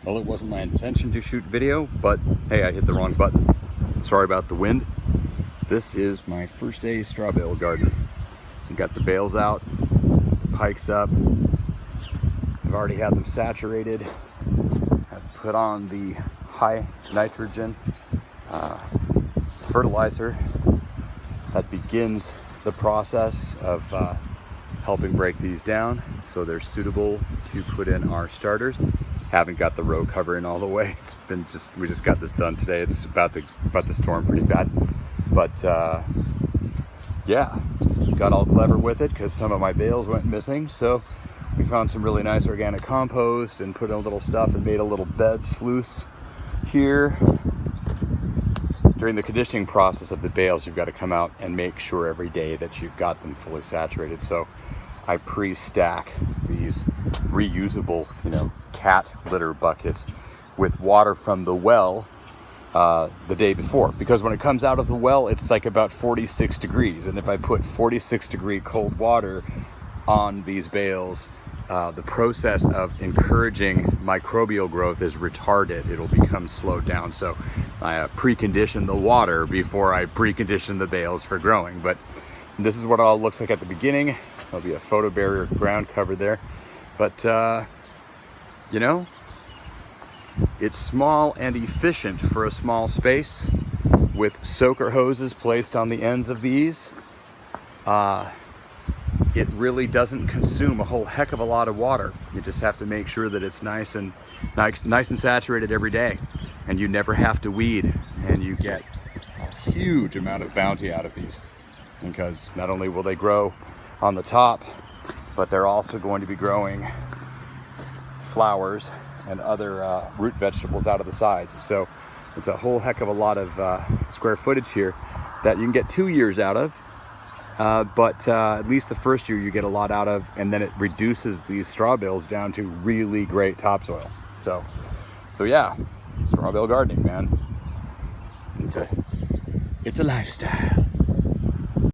Well, it wasn't my intention to shoot video, but hey, I hit the wrong button. Sorry about the wind. This is my first day straw bale garden. I've got the bales out, pikes up. I've already had them saturated. I've put on the high nitrogen fertilizer that begins the process of helping break these down so they're suitable to put in our starters. Haven't got the row cover in all the way. It's been we just got this done today. It's about to storm pretty bad, but yeah, got all clever with it because some of my bales went missing. So we found some really nice organic compost and put in a little stuff and made a little bed sluice here. During the conditioning process of the bales, you've got to come out and make sure every day that you've got them fully saturated. So I pre-stack these reusable, cat litter buckets with water from the well the day before, because when it comes out of the well, it's like about 46 degrees. And if I put 46-degree cold water on these bales, the process of encouraging microbial growth is retarded. It'll become slowed down. So I precondition the water before I precondition the bales for growing. But this is what it all looks like at the beginning. There'll be a photo barrier ground cover there. But, it's small and efficient for a small space with soaker hoses placed on the ends of these. It really doesn't consume a whole heck of a lot of water. You just have to make sure that it's nice and saturated every day, and you never have to weed, and you get a huge amount of bounty out of these, because not only will they grow on the top, but they're also going to be growing flowers and other root vegetables out of the sides. So it's a whole heck of a lot of square footage here that you can get 2 years out of. But at least the first year you get a lot out of, and then it reduces these straw bales down to really great topsoil. So yeah, straw bale gardening, man. It's a lifestyle.